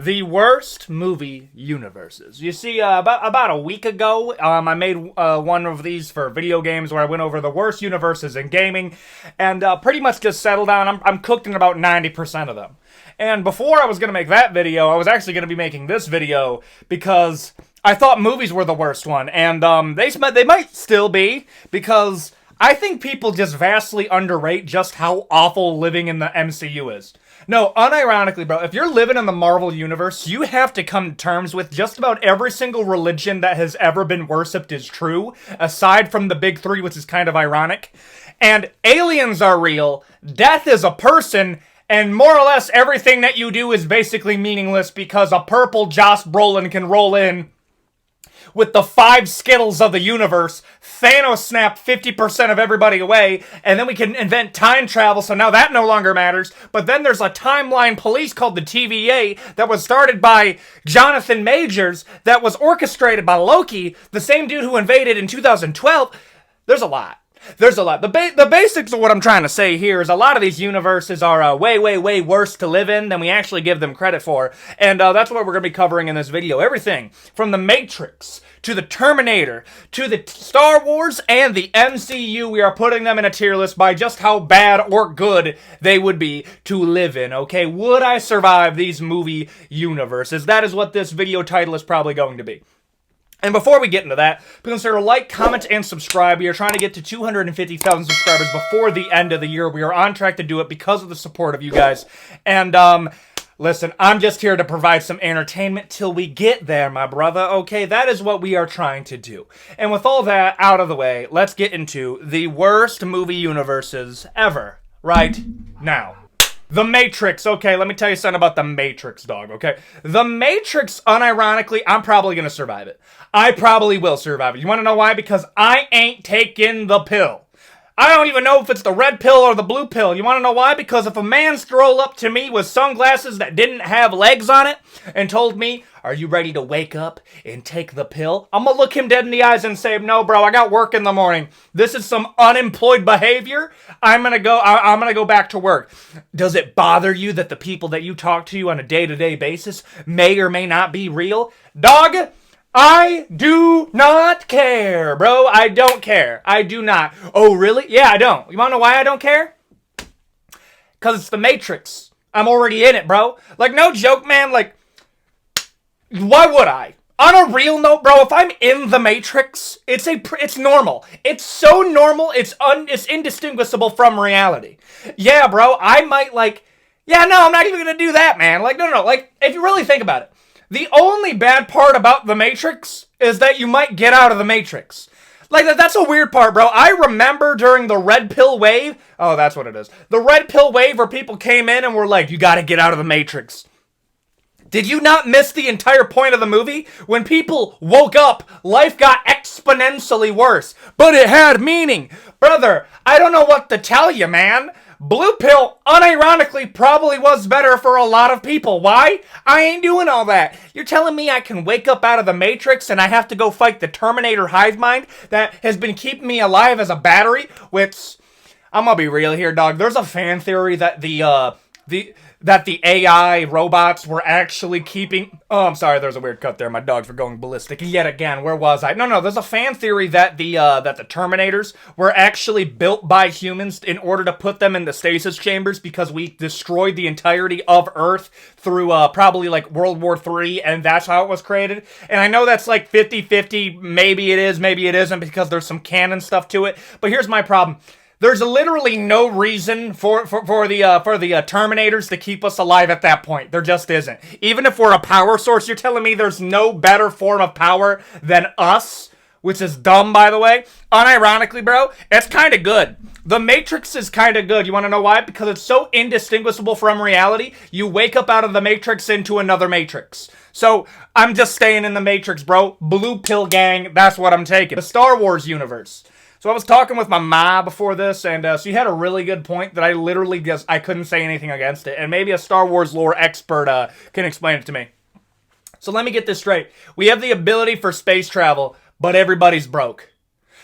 The worst movie universes. You see, about a week ago, I made one of these for video games where I went over the worst universes in gaming, and pretty much just settled down. I'm cooked in about 90% of them. And before I was going to make that video, I was actually going to be making this video because I thought movies were the worst one, and they might still be, because I think people just vastly underrate just how awful living in the MCU is. No, unironically, bro, if you're living in the Marvel Universe, you have to come to terms with just about every single religion that has ever been worshipped is true, aside from the big three, which is kind of ironic. And aliens are real, death is a person, and more or less everything that you do is basically meaningless because a purple Josh Brolin can roll in with the 5 Skittles of the universe, Thanos snapped 50% of everybody away, and then we can invent time travel, so now that no longer matters. But then there's a timeline police called the TVA that was started by Jonathan Majors, that was orchestrated by Loki, the same dude who invaded in 2012. There's a lot. The basics of what I'm trying to say here is a lot of these universes are way worse to live in than we actually give them credit for. And that's what we're going to be covering in this video. Everything from the Matrix to the Terminator to the Star Wars and the MCU. We are putting them in a tier list by just how bad or good they would be to live in, okay? Would I survive these movie universes? That is what this video title is probably going to be. And before we get into that, please consider like, comment, and subscribe. We are trying to get to 250,000 subscribers before the end of the year. We are on track to do it because of the support of you guys. And, listen, I'm just here to provide some entertainment till we get there, my brother. Okay, that is what we are trying to do. And with all that out of the way, let's get into the worst movie universes ever right now. The Matrix. Okay, let me tell you something about The Matrix, dog, okay? The Matrix, unironically, I'm probably gonna survive it. I probably will survive it. You wanna know why? Because I ain't taking the pill. I don't even know if it's the red pill or the blue pill. You wanna know why? Because if a man strolled up to me with sunglasses that didn't have legs on it and told me, "Are you ready to wake up and take the pill?" I'm gonna look him dead in the eyes and say, "No, bro, I got work in the morning. This is some unemployed behavior. I'm gonna go back to work." Does it bother you that the people that you talk to on a day-to-day basis may or may not be real? Dog, I do not care, bro. I don't care. I do not. Oh, really? Yeah, I don't. You wanna know why I don't care? Because it's the Matrix. I'm already in it, bro. Like, no joke, man. Like, why would I? On a real note, bro, if I'm in the Matrix, it's normal. It's so normal, it's indistinguishable from reality. Yeah, bro, I might I'm not even gonna do that, man. Like, no. Like, if you really think about it, the only bad part about the Matrix is that you might get out of the Matrix. Like, that's a weird part, bro. I remember during the red pill wave, oh, that's what it is. The red pill wave where people came in and were like, you gotta get out of the Matrix. Did you not miss the entire point of the movie? When people woke up, life got exponentially worse. But it had meaning. Brother, I don't know what to tell you, man. Blue pill, unironically, probably was better for a lot of people. Why? I ain't doing all that. You're telling me I can wake up out of the Matrix and I have to go fight the Terminator hive mind that has been keeping me alive as a battery? Which, I'm gonna be real here, dog. There's a fan theory that the AI robots were actually keeping... Oh, I'm sorry, there's a weird cut there. My dogs were going ballistic. Yet again, where was I? No, there's a fan theory that the Terminators were actually built by humans in order to put them in the stasis chambers because we destroyed the entirety of Earth through probably like World War III, and that's how it was created. And I know that's like 50-50. Maybe it is, maybe it isn't, because there's some canon stuff to it. But here's my problem. There's literally no reason for the Terminators to keep us alive at that point. There just isn't. Even if we're a power source, you're telling me there's no better form of power than us? Which is dumb, by the way. Unironically, bro, it's kind of good. The Matrix is kind of good. You want to know why? Because it's so indistinguishable from reality. You wake up out of the Matrix into another Matrix. So, I'm just staying in the Matrix, bro. Blue pill gang, that's what I'm taking. The Star Wars universe. So I was talking with my ma before this, and she had a really good point that I literally I couldn't say anything against it. And maybe a Star Wars lore expert can explain it to me. So let me get this straight. We have the ability for space travel, but everybody's broke.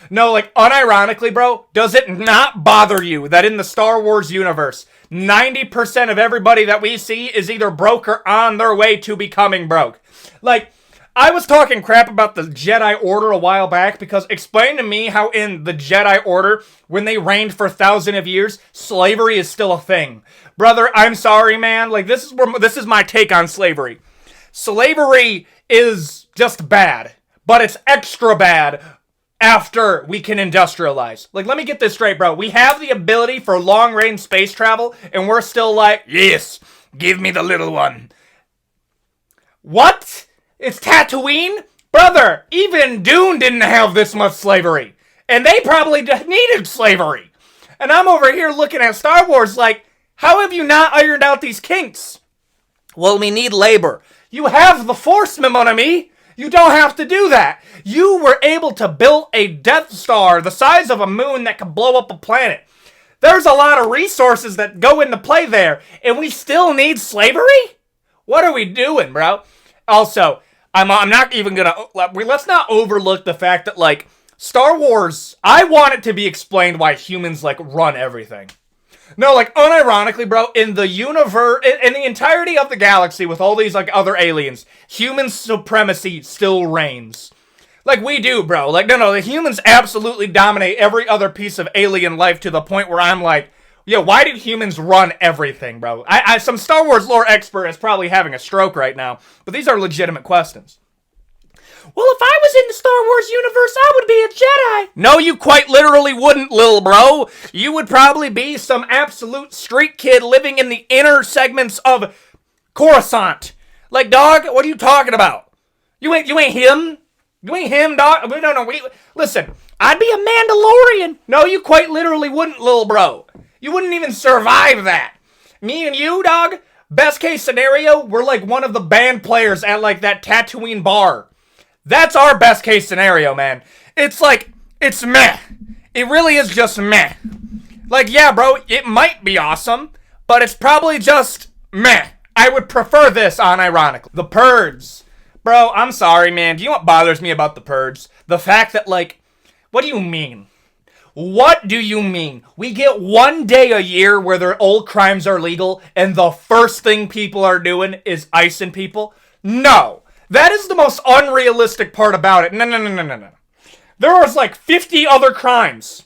No, like, unironically, bro, does it not bother you that in the Star Wars universe, 90% of everybody that we see is either broke or on their way to becoming broke? Like, I was talking crap about the Jedi Order a while back because explain to me how in the Jedi Order, when they reigned for thousands of years, slavery is still a thing. Brother, I'm sorry, man. Like, this is my take on slavery. Slavery is just bad, but it's extra bad after we can industrialize. Like, let me get this straight, bro. We have the ability for long-range space travel, and we're still like, yes, give me the little one. What? It's Tatooine? Brother, even Dune didn't have this much slavery. And they probably needed slavery. And I'm over here looking at Star Wars like, how have you not ironed out these kinks? Well, we need labor. You have the Force, mon ami. You don't have to do that. You were able to build a Death Star the size of a moon that could blow up a planet. There's a lot of resources that go into play there, and we still need slavery? What are we doing, bro? Also, I'm not even gonna, let's not overlook the fact that, like, Star Wars, I want it to be explained why humans, like, run everything. No, like, unironically, bro, in the universe, in the entirety of the galaxy with all these, like, other aliens, human supremacy still reigns. Like, we do, bro. Like, no, the humans absolutely dominate every other piece of alien life to the point where I'm like, yo, why do humans run everything, bro? Some Star Wars lore expert is probably having a stroke right now, but these are legitimate questions. Well, if I was in the Star Wars universe, I would be a Jedi. No, you quite literally wouldn't, lil bro. You would probably be some absolute street kid living in the inner segments of Coruscant. Like, dog, what are you talking about? You ain't him. You ain't him, dog. No. Listen, I'd be a Mandalorian. No, you quite literally wouldn't, lil bro. You wouldn't even survive that. Me and you, dog, best case scenario, we're like one of the band players at like that Tatooine bar. That's our best case scenario, man. It's like, it's meh. It really is just meh. Like, yeah, bro, it might be awesome, but it's probably just meh. I would prefer this, unironically. The Purge. Bro, I'm sorry, man. Do you know what bothers me about the Purge? The fact that, like, what do you mean? What do you mean? We get one day a year where their old crimes are legal, and the first thing people are doing is icing people? No. That is the most unrealistic part about it. No. There was like 50 other crimes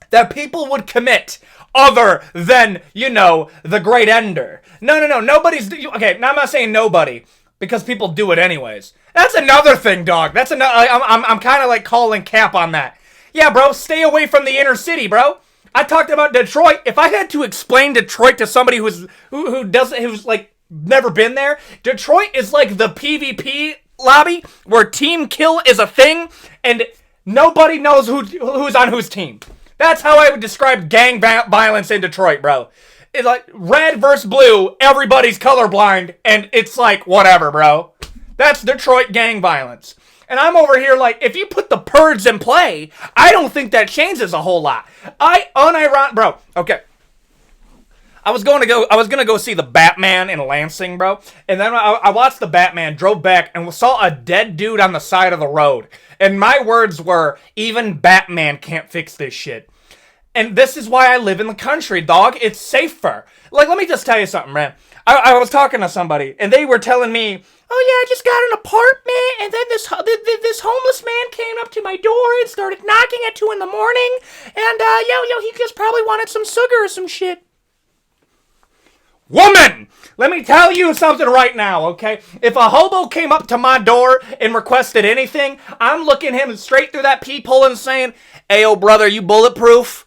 that people would commit other than, you know, the Great Ender. No. Nobody's... Okay, now I'm not saying nobody, because people do it anyways. That's another thing, dog. That's another... I'm kind of like calling cap on that. Yeah, bro, stay away from the inner city, bro. I talked about Detroit. If I had to explain Detroit to somebody who's like never been there, Detroit is like the PvP lobby where team kill is a thing and nobody knows who's on whose team. That's how I would describe gang violence in Detroit, bro. It's like red versus blue, everybody's colorblind, and it's like whatever, bro. That's Detroit gang violence. And I'm over here like, if you put the Purge in play, I don't think that changes a whole lot. Bro, okay. I was gonna go see the Batman in Lansing, bro. And then I watched the Batman, drove back, and saw a dead dude on the side of the road. And my words were, even Batman can't fix this shit. And this is why I live in the country, dog. It's safer. Like, let me just tell you something, man. I was talking to somebody, and they were telling me, oh yeah, I just got an apartment, and then this homeless man came up to my door and started knocking at 2 a.m, and he just probably wanted some sugar or some shit. Woman! Let me tell you something right now, okay? If a hobo came up to my door and requested anything, I'm looking him straight through that peephole and saying, "Ayo, brother, you bulletproof?"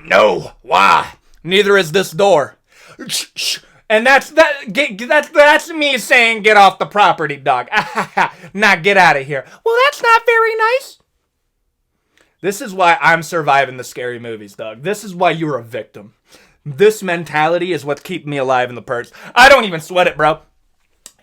No. Why? Neither is this door. And that's me saying, get off the property, dog. Now get out of here. Well, that's not very nice. This is why I'm surviving the scary movies, dog. This is why you're a victim. This mentality is what's keeping me alive in the Purge. I don't even sweat it, bro.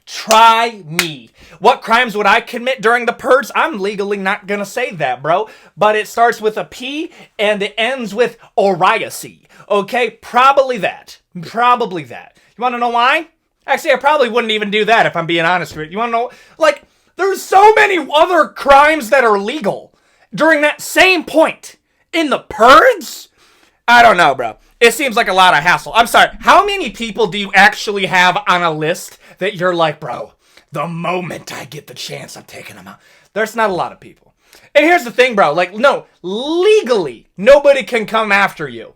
Try me. What crimes would I commit during the Purge? I'm legally not gonna say that, bro. But it starts with a P and it ends with Oriacy. Okay? Probably that. You wanna know why? Actually, I probably wouldn't even do that if I'm being honest with you. You wanna know? Like, there's so many other crimes that are legal. during that same point in the Purge? I don't know, bro. It seems like a lot of hassle. I'm sorry. How many people do you actually have on a list that you're like, bro, the moment I get the chance, I'm taking them out? There's not a lot of people. And here's the thing, bro. Like, no, legally, nobody can come after you.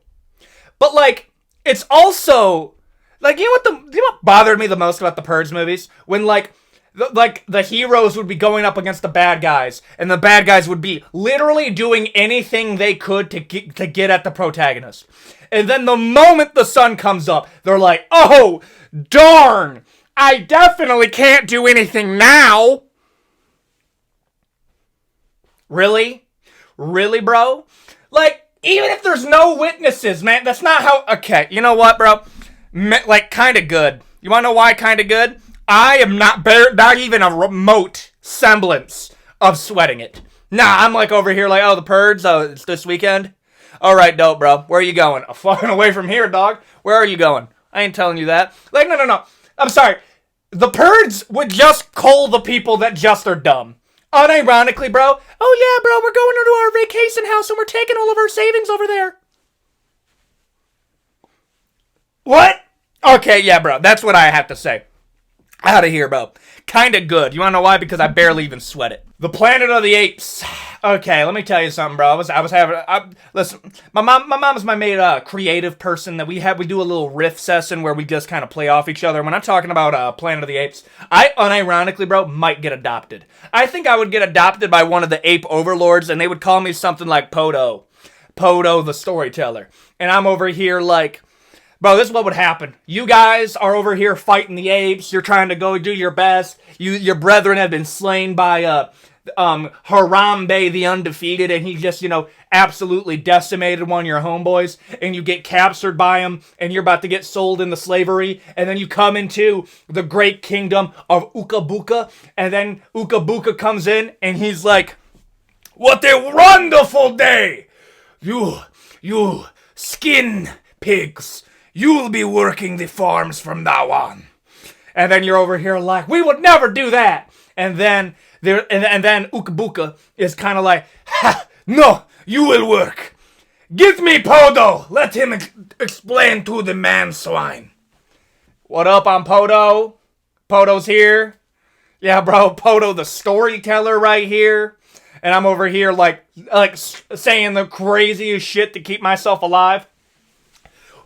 But, like, it's also, like, you know what bothered me the most about the Purge movies? When, like, the heroes would be going up against the bad guys, and the bad guys would be literally doing anything they could to get at the protagonist. And then the moment the sun comes up, they're like, oh, darn, I definitely can't do anything now. Really? Really, bro? Like, even if there's no witnesses, man, that's not how... Okay, you know what, bro? Like, kind of good. You want to know why kind of good? I am not even a remote semblance of sweating it. Nah, I'm like over here like, oh, the Purge, oh, it's this weekend? All right, dope, bro. Where are you going? I'm fucking away from here, dog. Where are you going? I ain't telling you that. Like, no. I'm sorry. The Purge would just cull the people that just are dumb. Unironically, bro. Oh, yeah, bro, we're going into our vacation house and we're taking all of our savings over there. What? Okay, yeah, bro. That's what I have to say. Out of here, bro. Kinda good. You wanna know why? Because I barely even sweat it. The Planet of the Apes. Okay, let me tell you something, bro. Listen, my mom's my main creative person that we do a little riff session where we just kind of play off each other. When I'm talking about Planet of the Apes, I unironically, bro, might get adopted. I think I would get adopted by one of the ape overlords, and they would call me something like Podo the storyteller. And I'm over here like, bro, this is what would happen. You guys are over here fighting the apes. You're trying to go do your best. Your brethren have been slain by Harambe the Undefeated, and he just, absolutely decimated one of your homeboys, and you get captured by him, and you're about to get sold into slavery, and then you come into the great kingdom of Ukabuka, and then Ukabuka comes in, and he's like, what a wonderful day! You skin pigs. You'll be working the farms from now on. And then you're over here like, we would never do that. And then Ukabuka is kind of like, ha, no, you will work. Give me Podo. Let him explain to the man swine. What up, I'm Podo. Podo's here. Yeah, bro, Podo the storyteller right here. And I'm over here like saying the craziest shit to keep myself alive.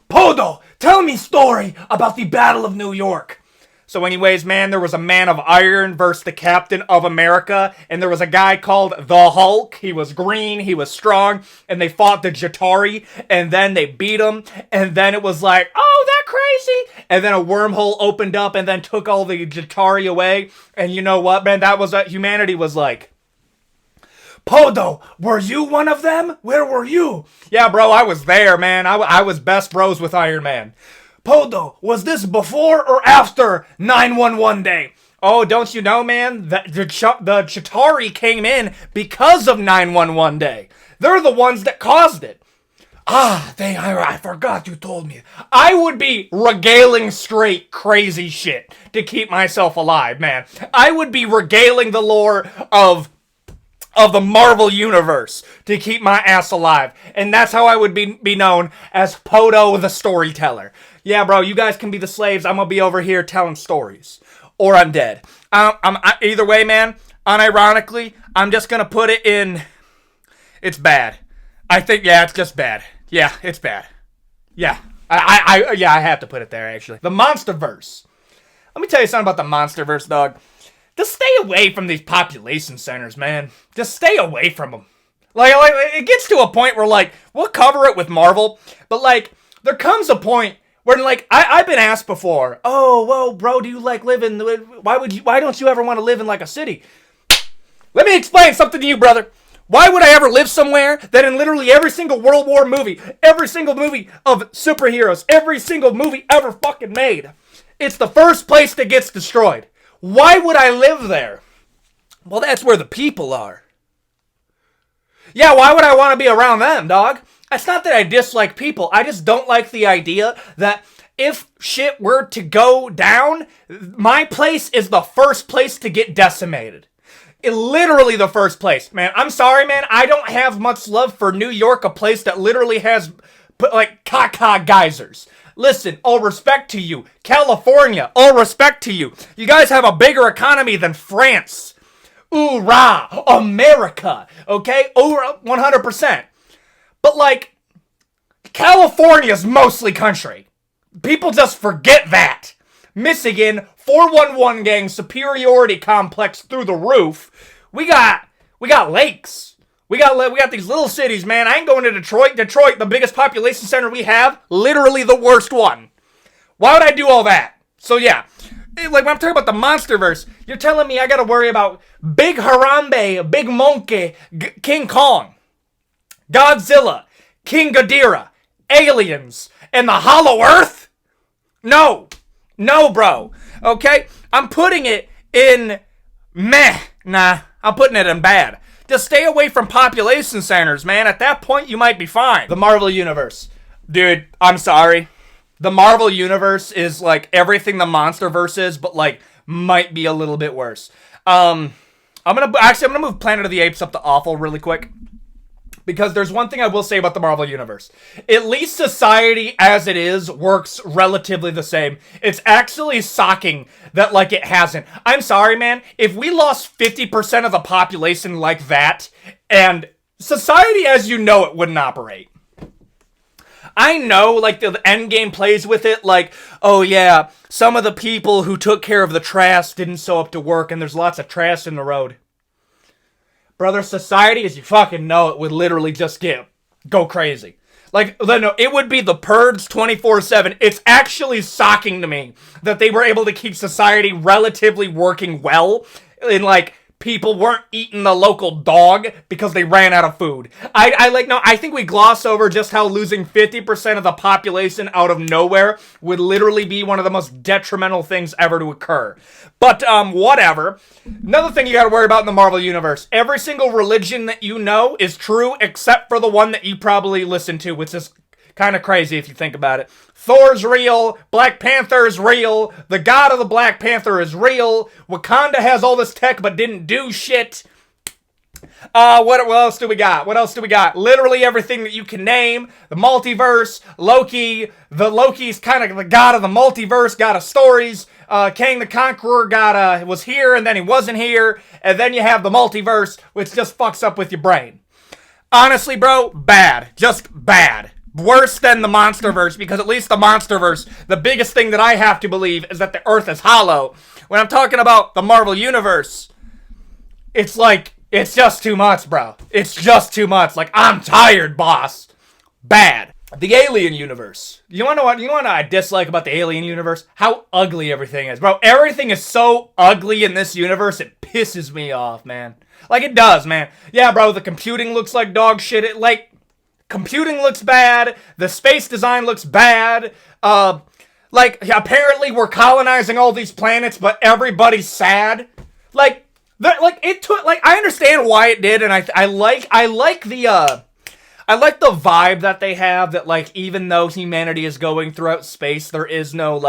Podo, tell me story about the Battle of New York. So anyways, man, there was a man of iron versus the Captain of America, and there was a guy called the Hulk. He was green, he was strong, and they fought the Jatari, and then they beat him, and then it was like, oh, that crazy, and then a wormhole opened up and then took all the Jatari away, and you know what, man, that was what humanity was like. Podo, were you one of them? Where were you? Yeah, bro, I was there, man. I was best bros with Iron Man. Podo, was this before or after 9/11 day? Oh, don't you know, man? The Chitauri came in because of 9/11 day. They're the ones that caused it. I forgot you told me. I would be regaling straight crazy shit to keep myself alive, man. I would be regaling the lore of the Marvel Universe to keep my ass alive. And that's how I would be known as Podo the Storyteller. Yeah, bro, you guys can be the slaves. I'm gonna be over here telling stories. Or I'm dead. Either way, man, unironically, I'm just gonna put it in... It's bad. I think, yeah, it's just bad. Yeah, it's bad. Yeah. I have to put it there, actually. The Monsterverse. Let me tell you something about the Monsterverse, dog. Just stay away from these population centers, man. Just stay away from them. Like, it gets to a point where, like, we'll cover it with Marvel, but, like, there comes a point where, like, I've been asked before, oh, well, bro, do you, like, live in, why don't you ever want to live in, like, a city? Let me explain something to you, brother. Why would I ever live somewhere that in literally every single World War movie, every single movie of superheroes, every single movie ever fucking made, it's the first place that gets destroyed? Why would I live there? Well, that's where the people are. Yeah, why would I want to be around them, dog? It's not that I dislike people. I just don't like the idea that if shit were to go down, my place is the first place to get decimated. literally the first place, man. I'm sorry, man. I don't have much love for New York, a place that literally has, like, caca geysers. Listen, all respect to you. California, all respect to you. You guys have a bigger economy than France. Hoorah! America! Okay? Over 100%. But, like, California's mostly country. People just forget that. Michigan, 411 gang, superiority complex through the roof. We got lakes. We got these little cities, man. I ain't going to Detroit. Detroit, the biggest population center we have, literally the worst one. Why would I do all that? So yeah, like when I'm talking about the Monsterverse, you're telling me I gotta worry about Big Harambe, Big Monkey, King Kong, Godzilla, King Ghidorah, aliens, and the Hollow Earth? No, bro. Okay, I'm putting it in meh. Nah, I'm putting it in bad. Just stay away from population centers, man. At that point, you might be fine. The Marvel Universe. Dude, I'm sorry. The Marvel Universe is like everything the Monsterverse is, but like might be a little bit worse. I'm gonna move Planet of the Apes up to awful really quick. Because there's one thing I will say about the Marvel Universe. At least society as it is works relatively the same. It's actually shocking that, like, it hasn't. I'm sorry, man. If we lost 50% of the population like that, and society as you know it wouldn't operate. I know, like, the end game plays with it, like, oh yeah, some of the people who took care of the trash didn't show up to work, and there's lots of trash in the road. Brother, society, as you fucking know it, would literally just go crazy. Like, no, it would be the Purge 24/7. It's actually shocking to me that they were able to keep society relatively working well. And, like, people weren't eating the local dog because they ran out of food. I think we gloss over just how losing 50% of the population out of nowhere would literally be one of the most detrimental things ever to occur. But, whatever. Another thing you gotta worry about in the Marvel Universe. Every single religion that you know is true except for the one that you probably listen to, which is kind of crazy if you think about it. Thor's real. Black Panther is real. The god of the Black Panther is real. Wakanda has all this tech but didn't do shit. What else do we got? Literally everything that you can name. The multiverse. Loki. Loki's kind of the god of the multiverse. God of stories. Kang the Conqueror was here and then he wasn't here. And then you have the multiverse, which just fucks up with your brain. Honestly, bro, bad. Just bad. Worse than the Monsterverse, because at least the Monsterverse, the biggest thing that I have to believe is that the Earth is hollow. When I'm talking about the Marvel Universe, it's like, it's just too much, bro. It's just too much. Like, I'm tired, boss. Bad. The Alien Universe. You wanna know what I dislike about the Alien Universe? How ugly everything is. Bro, everything is so ugly in this universe, it pisses me off, man. Like, it does, man. Yeah, bro, the computing looks like dog shit. Computing looks bad. The space design looks bad. Apparently we're colonizing all these planets, but everybody's sad. I understand why it did, and I like the vibe that they have, that, like, even though humanity is going throughout space, there is no,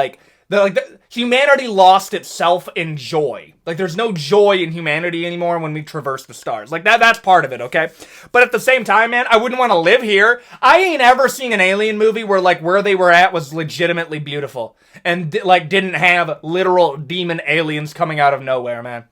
humanity lost itself in joy. Like, there's no joy in humanity anymore when we traverse the stars. Like, that's part of it, okay? But at the same time, man, I wouldn't want to live here. I ain't ever seen an alien movie where, like, where they were at was legitimately beautiful. And, didn't have literal demon aliens coming out of nowhere, man.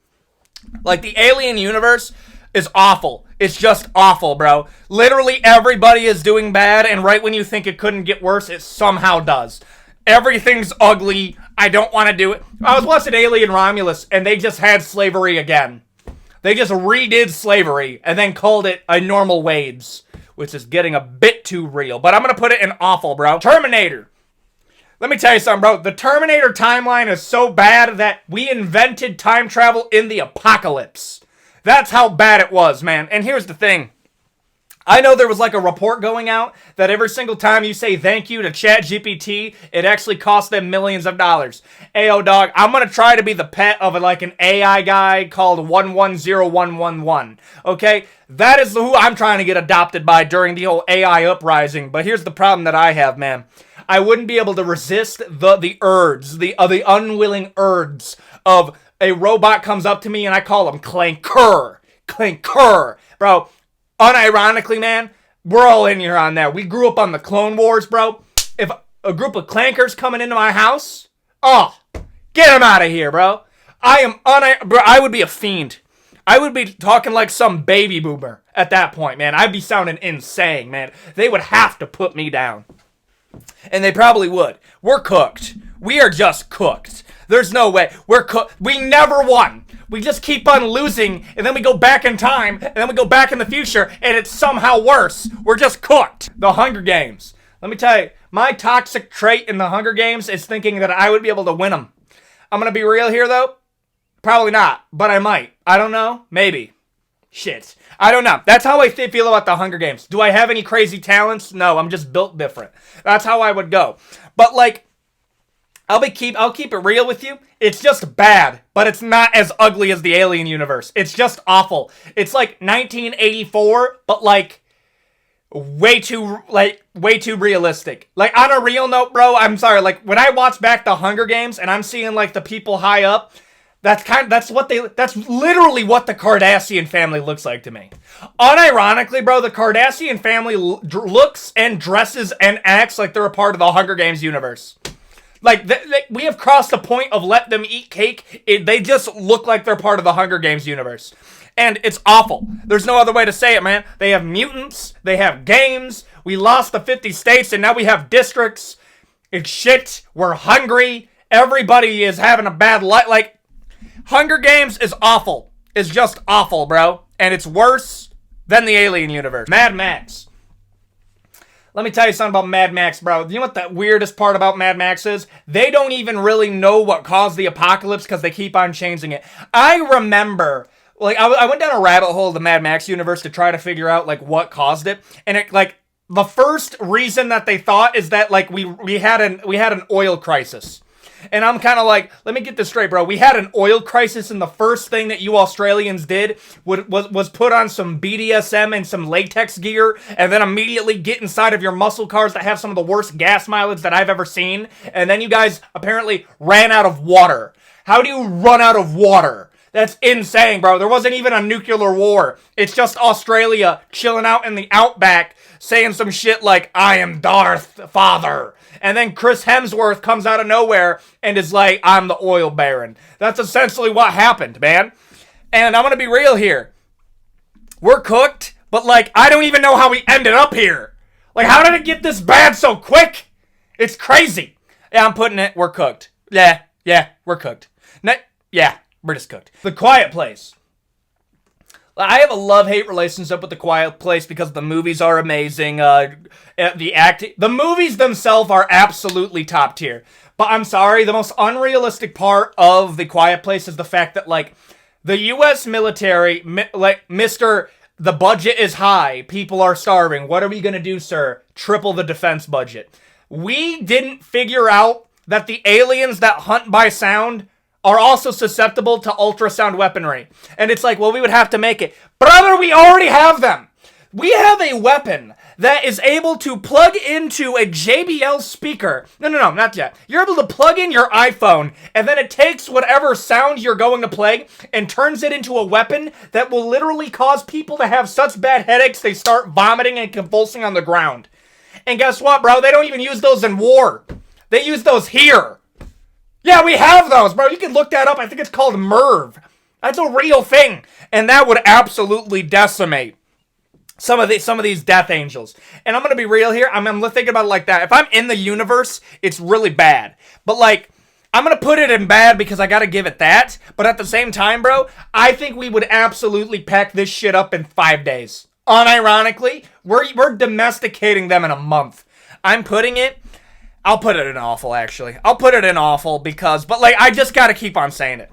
Like, the alien universe is awful. It's just awful, bro. Literally everybody is doing bad, and right when you think it couldn't get worse, it somehow does. Everything's ugly. I don't want to do it. I was watching Alien Romulus, and they just had slavery again. They just redid slavery, and then called it a normal wage, which is getting a bit too real. But I'm going to put it in awful, bro. Terminator. Let me tell you something, bro. The Terminator timeline is so bad that we invented time travel in the apocalypse. That's how bad it was, man. And here's the thing. I know there was like a report going out that every single time you say thank you to ChatGPT, it actually costs them millions of dollars. Ayo, dog, I'm going to try to be the pet of like an AI guy called 110111. Okay? That is who I'm trying to get adopted by during the whole AI uprising. But here's the problem that I have, man. I wouldn't be able to resist the urge, the unwilling urge of a robot comes up to me and I call him Clanker. Clanker. Bro, unironically, man, we're all in here on that. We grew up on the Clone Wars, bro. If a group of clankers coming into my house, oh, get them out of here, bro. I would be a fiend. I would be talking like some baby boomer at that point, man. I'd be sounding insane, man. They would have to put me down. And they probably would. We're cooked. We are just cooked. There's no way. We're cooked. We never won. We just keep on losing, and then we go back in time, and then we go back in the future, and it's somehow worse. We're just cooked. The Hunger Games. Let me tell you, my toxic trait in the Hunger Games is thinking that I would be able to win them. I'm going to be real here, though. Probably not, but I might. I don't know. Maybe. Shit. I don't know. That's how I feel about the Hunger Games. Do I have any crazy talents? No, I'm just built different. That's how I would go. But, like, I'll keep it real with you. It's just bad, but it's not as ugly as the Alien universe. It's just awful. It's like 1984, but, like, way too realistic. Like, on a real note, bro, I'm sorry. Like, when I watch back the Hunger Games and I'm seeing, like, the people high up, that's literally what the Kardashian family looks like to me. Unironically, bro, the Kardashian family looks and dresses and acts like they're a part of the Hunger Games universe. Like, we have crossed the point of let them eat cake. They just look like they're part of the Hunger Games universe. And it's awful. There's no other way to say it, man. They have mutants. They have games. We lost the 50 states, and now we have districts. It's shit. We're hungry. Everybody is having a bad life. Like, Hunger Games is awful. It's just awful, bro. And it's worse than the Alien universe. Mad Max. Let me tell you something about Mad Max, bro. You know what the weirdest part about Mad Max is? They don't even really know what caused the apocalypse because they keep on changing it. I remember, like, I went down a rabbit hole of the Mad Max universe to try to figure out, like, what caused it. And it, like, the first reason that they thought is that, like, we had an oil crisis. And I'm kind of like, let me get this straight, bro. We had an oil crisis, and the first thing that you Australians did was put on some BDSM and some latex gear, and then immediately get inside of your muscle cars that have some of the worst gas mileage that I've ever seen. And then you guys apparently ran out of water. How do you run out of water? That's insane, bro. There wasn't even a nuclear war. It's just Australia chilling out in the outback saying some shit like, I am Darth Father. And then Chris Hemsworth comes out of nowhere and is like, I'm the oil baron. That's essentially what happened, man. And I'm going to be real here. We're cooked, but, like, I don't even know how we ended up here. Like, how did it get this bad so quick? It's crazy. Yeah, I'm putting it, we're cooked. Yeah, we're cooked. Yeah, we're just cooked. The Quiet Place. I have a love-hate relationship with The Quiet Place because the movies are amazing. The movies themselves are absolutely top tier. But I'm sorry, the most unrealistic part of The Quiet Place is the fact that, like, the U.S. military, the budget is high, people are starving. What are we gonna do, sir? Triple the defense budget. We didn't figure out that the aliens that hunt by sound are also susceptible to ultrasound weaponry. And it's like, well, we would have to make it. Brother, we already have them. We have a weapon that is able to plug into a JBL speaker. No, not yet. You're able to plug in your iPhone, and then it takes whatever sound you're going to play and turns it into a weapon that will literally cause people to have such bad headaches they start vomiting and convulsing on the ground. And guess what, bro? They don't even use those in war. They use those here. Yeah, we have those, bro. You can look that up. I think it's called MERV. That's a real thing. And that would absolutely decimate some of these death angels. And I'm going to be real here. I'm thinking about it like that. If I'm in the universe, it's really bad. But, like, I'm going to put it in bad because I got to give it that. But at the same time, bro, I think we would absolutely pack this shit up in 5 days. Unironically, we're domesticating them in a month. I'll put it in awful, actually. I'll put it in awful because, but, like, I just gotta keep on saying it.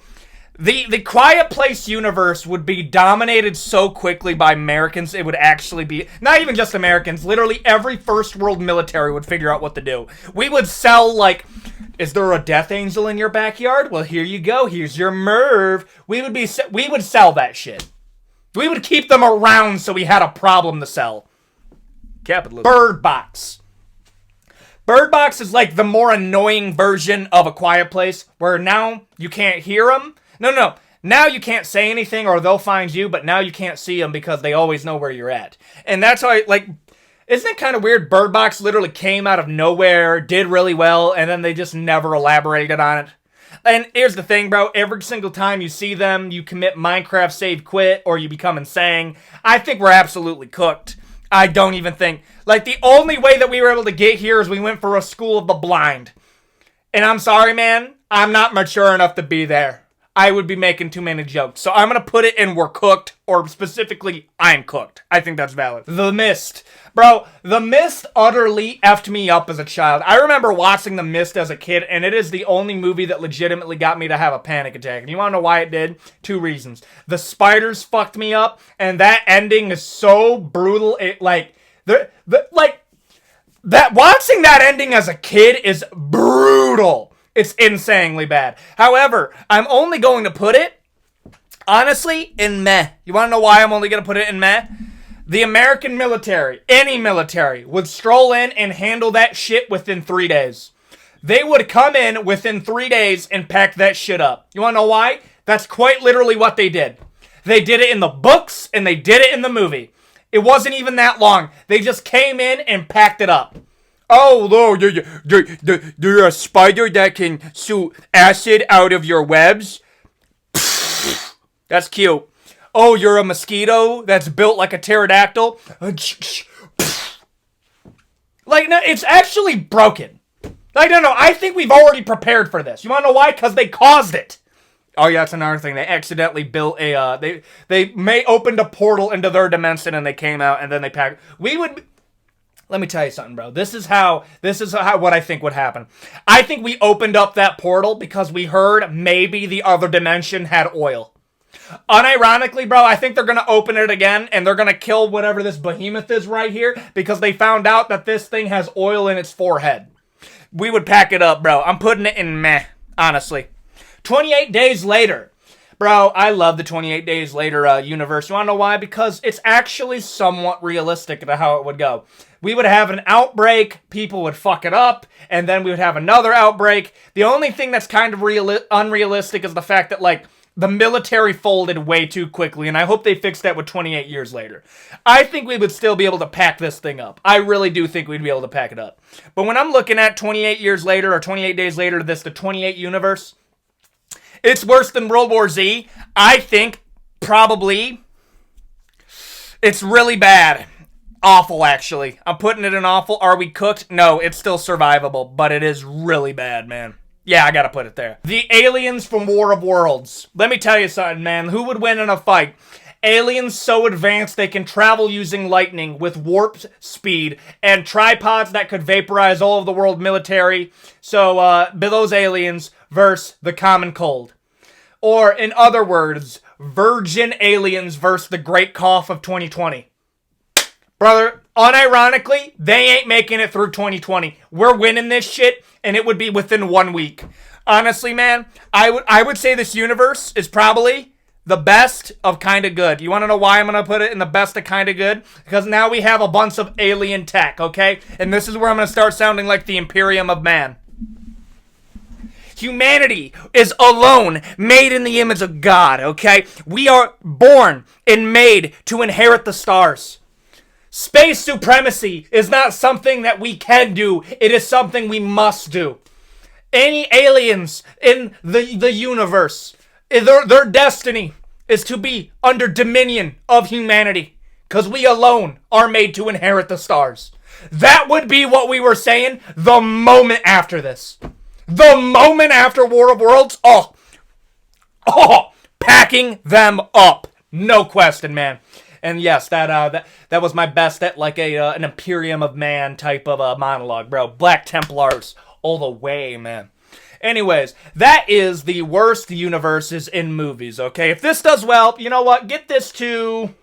The Quiet Place universe would be dominated so quickly by Americans, it would actually be, not even just Americans, literally every first world military would figure out what to do. We would sell, like, is there a death angel in your backyard? Well, here you go, here's your MERV. We would sell that shit. We would keep them around so we had a problem to sell. Capitalism. Bird Box. Bird Box is like the more annoying version of A Quiet Place, where now you can't hear them. No. Now you can't say anything or they'll find you, but now you can't see them because they always know where you're at. And that's how, isn't it kind of weird? Bird Box literally came out of nowhere, did really well, and then they just never elaborated on it. And here's the thing, bro. Every single time you see them, you commit Minecraft save quit or you become insane. I think we're absolutely cooked. I don't even think. The only way that we were able to get here is we went for a school of the blind. And I'm sorry, man. I'm not mature enough to be there. I would be making too many jokes. So I'm going to put it in we're cooked, or specifically, I'm cooked. I think that's valid. The Mist. Bro, The Mist utterly effed me up as a child. I remember watching The Mist as a kid, and it is the only movie that legitimately got me to have a panic attack. And you want to know why it did? 2 reasons. The spiders fucked me up, and that ending is so brutal. It, that watching that ending as a kid is brutal. It's insanely bad. However, I'm only going to put it, honestly, in meh. You want to know why I'm only going to put it in meh? The American military, any military, would stroll in and handle that shit within 3 days. They would come in within 3 days and pack that shit up. You want to know why? That's quite literally what they did. They did it in the books and they did it in the movie. It wasn't even that long. They just came in and packed it up. Oh, no, you're a spider that can shoot acid out of your webs? That's cute. Oh, you're a mosquito that's built like a pterodactyl? No, it's actually broken. No, I think we've already prepared for this. You want to know why? Because they caused it. Oh, yeah, that's another thing. They accidentally built they may opened a portal into their dimension and they came out and then they packed. Let me tell you something, bro. This is how what I think would happen. I think we opened up that portal because we heard maybe the other dimension had oil. Unironically, bro, I think they're going to open it again and they're going to kill whatever this behemoth is right here because they found out that this thing has oil in its forehead. We would pack it up, bro. I'm putting it in meh, honestly. 28 days later. Bro, I love the 28 days later universe. You want to know why? Because it's actually somewhat realistic to how it would go. We would have an outbreak, people would fuck it up, and then we would have another outbreak. The only thing that's kind of unrealistic is the fact that, the military folded way too quickly, and I hope they fixed that with 28 years later. I think we would still be able to pack this thing up. I really do think we'd be able to pack it up. But when I'm looking at 28 years later, or 28 days later, the 28 universe, it's worse than World War Z. I think, probably, it's really bad. Awful, actually. I'm putting it in awful. Are we cooked? No, it's still survivable, but it is really bad, man. Yeah, I gotta put it there. The aliens from War of Worlds. Let me tell you something, man. Who would win in a fight? Aliens so advanced they can travel using lightning with warp speed and tripods that could vaporize all of the world military. So, those aliens versus the common cold. Or, in other words, virgin aliens versus the Great Cough of 2020. Brother, unironically, they ain't making it through 2020. We're winning this shit, and it would be within 1 week. Honestly, man, I would say this universe is probably the best of kind of good. You want to know why I'm going to put it in the best of kind of good? Because now we have a bunch of alien tech, okay? And this is where I'm going to start sounding like the Imperium of Man. Humanity is alone, made in the image of God, okay? We are born and made to inherit the stars. Space supremacy is not something that we can do. It is something we must do. Any aliens in the universe, their destiny is to be under dominion of humanity. Because we alone are made to inherit the stars. That would be what we were saying the moment after this. The moment after War of Worlds. Packing them up. No question, man. And yes, that was my best at an Imperium of Man type of monologue, bro. Black Templars all the way, man. Anyways, that is the worst universes in movies, okay? If this does well, you know what? Get this to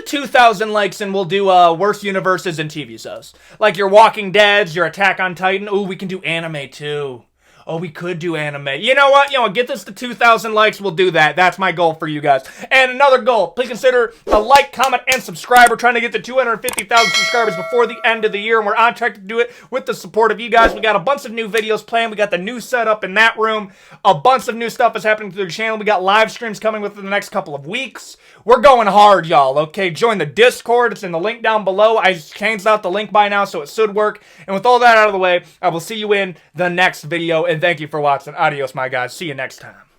2,000 likes and we'll do worst universes in TV shows. Like your Walking Dead, your Attack on Titan. Ooh, we can do anime too. Oh, we could do anime. You know what? Get this to 2,000 likes. We'll do that. That's my goal for you guys. And another goal, please consider a like, comment, and subscribe. We're trying to get to 250,000 subscribers before the end of the year, and we're on track to do it with the support of you guys. We got a bunch of new videos planned. We got the new setup in that room. A bunch of new stuff is happening to the channel. We got live streams coming within the next couple of weeks. We're going hard, y'all, okay? Join the Discord. It's in the link down below. I changed out the link by now, so it should work. And with all that out of the way, I will see you in the next video, and thank you for watching. Adios, my guys. See you next time.